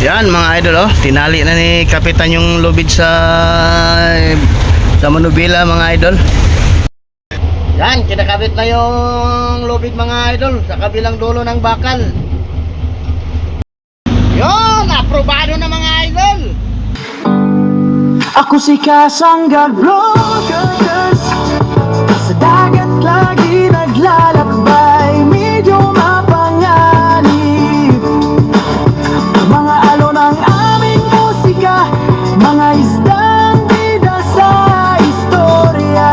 Yan mga idol, oh, tinali na ni Kapitan yung lubid sa Manubila mga idol. Yan, kinakabit na yung lubid mga idol sa kabilang dulo ng bakal. Yun, aprobado na mga idol. Ako si Kasangga Vloggers, sa dagat lagi naglalakbay, medyo mapanganib. Mga alon ang aming musika, mga isdang bida sa istorya.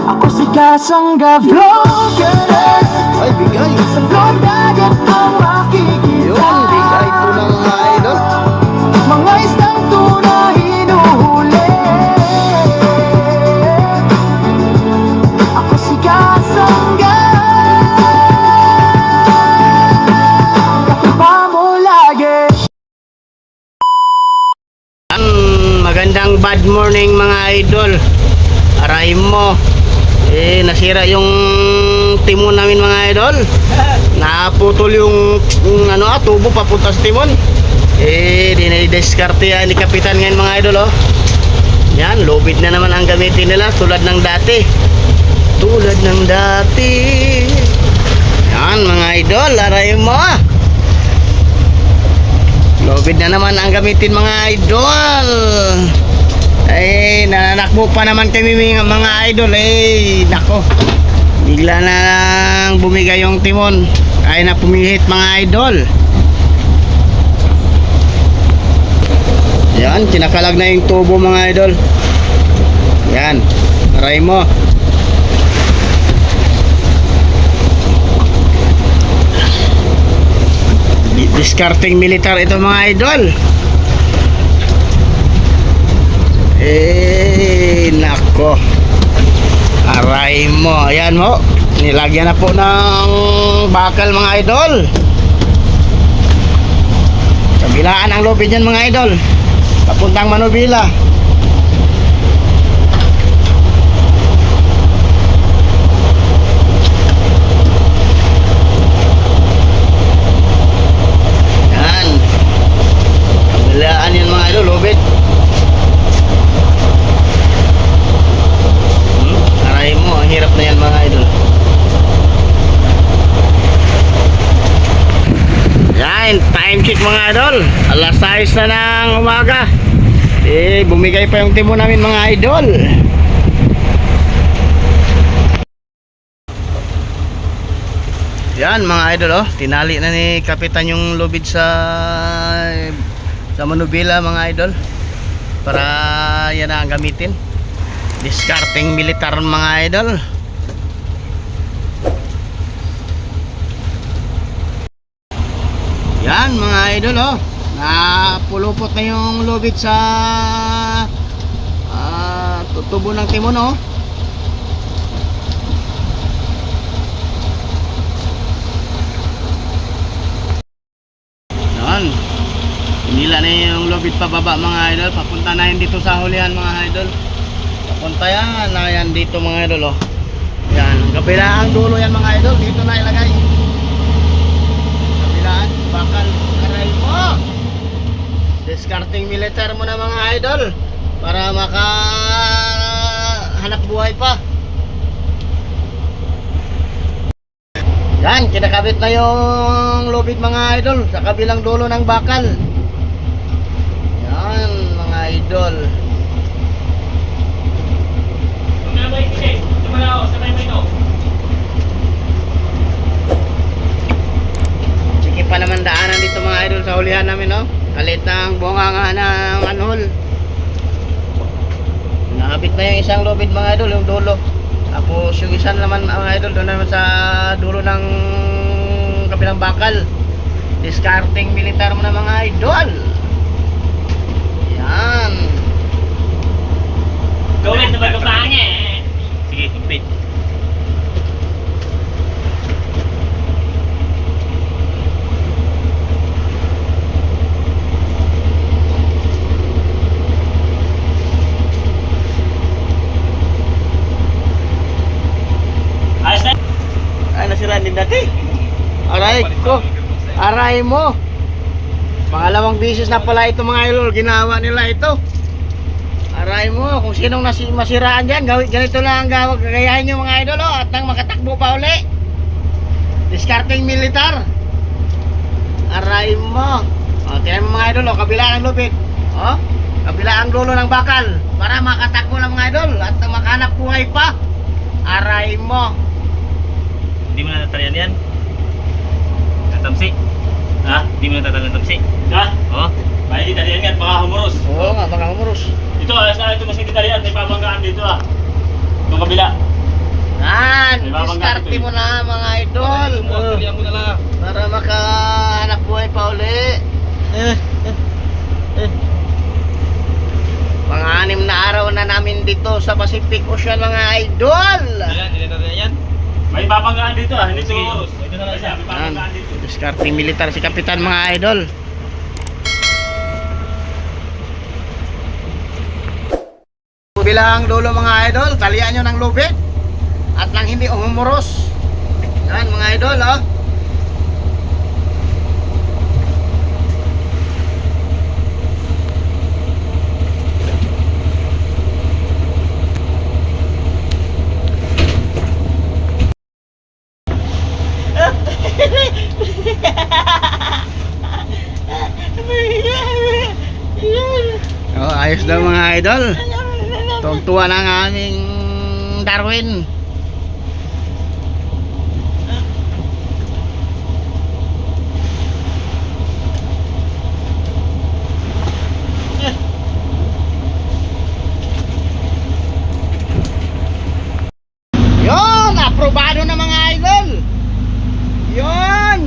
Ako si Kasangga Vloggers, Ay, bigay. sa vlog dagat ang makikita. Yun, bigay po ng mga idol. Mga isdang tuna hinuhuli. Ako si Kasangga, katipa mo lagi. Ang magandang bad morning mga idol. Aray mo. Nasira yung timon namin mga idol. Naputol yung tubo papunta sa timon. Dinadiskarte yan ni Kapitan ngayon mga idol, oh. Yan, lubid na naman ang gamitin nila tulad ng dati. Tulad ng dati. Yan mga idol, aray mo. Lubid na naman ang gamitin mga idol. Nananakbo pa naman kami mga idol. Nako. Bigla na lang bumigay yung timon. Kaya na pumihit mga idol. Yan, kinakalag na yung tubo mga idol. Yan, aray mo. Discarding militar ito mga idol. Nako. Aray mo. Ayan mo. Nilagyan na po ng bakal mga idol. Kabilaan ang lupit yan mga idol. Papuntang Manubila. Yan. Kabilaan yan mga idol, lupit. Aray mo, ang hirap na yan mga idol. Yan, time check mga idol. Alas 6 na ng umaga. Bumigay pa yung timon namin mga idol. Yan mga idol, oh, tinali na ni Kapitan yung lubid sa Manubila mga idol. Para yan na ang gamitin. Discarding militar mga idol. Yan mga idol, oh, napulupot na yung lubid sa tubo ng timon, oh. Yan, hinila na yung lubid pababa mga idol. Papunta na yan dito sa hulihan mga idol. Papunta yan na yan dito mga idol, oh. Yan, kabilang dulo yan mga idol. Dito na ilagay. Kabilaan, bakal, aray mo. Discarding militar mo na mga idol. Para makahanap buhay pa. Yan, kinakabit na yung lubid mga idol sa kabilang dulo ng bakal. Yan mga idol. Sige pa naman daanan dito mga idol sa hulihan namin, no? Kalit ng bunganga ng anhol. Nakabit na yung isang lubid mga idol, yung dulo. Tapos yung isa naman mga idol, doon naman sa dulo ng kabilang bakal. Discarding militar mo na mga idol. Yan. Gawin na ba kapangnya? Sige, complete. Ay, nasira din dati. Aray ko. Aray mo. Pangalawang bisis na pala ito mga idol, ginawa nila ito. Aray mo, kung sinong masiraan dyan, ganito lang ang gagayahin nyo mga idol, oh, at nang makatakbo pa uli. Discarding militar. Aray mo. O, tingnan mo mga idol, oh, kabila ng lupit. O, kabila ang dulo ng bakal. Para makatakbo lang mga idol at makahanap buhay pa. Aray mo. Hindi mo na natalian yan? Natamsi? Ha? Hindi mo natatalian ng tamsi? Ha? Oo. Bahay di talian yan, baka humuros. Oo nga, baka umurus. Ito, alas na ito mas hindi talian, may pabanggaan dito ah. Itong kabila. Yan, May babangga diskarte ito, eh. mo na mga idol. Talian mo na lang. Para makahanap buhay pa uli. Pang-anim na araw na namin dito sa Pacific Ocean mga idol. Hindi na talian yan? May babanggaan dito ah, hindi humuros. Ito na lang siya, may Yan, babanggaan dito. diskarte militar si Kapitan mga idol. Bilang dulo mga idol, talian nyo ng lubid at nang hindi humuros. Yan mga idol, oh. Oh, ayos daw mga idol. Tuwang-tuwa ng aming Darwin. Yon, aprobado na mga idol. Yon.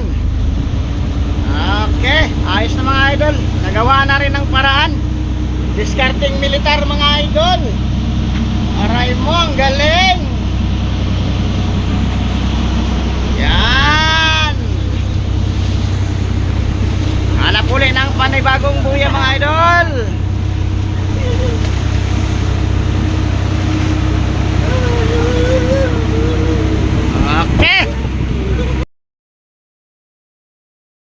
Okay, ayos na mga idol. Nagawa na rin ng paraan. Discarding militar mga idol. Aray mo, ang galing.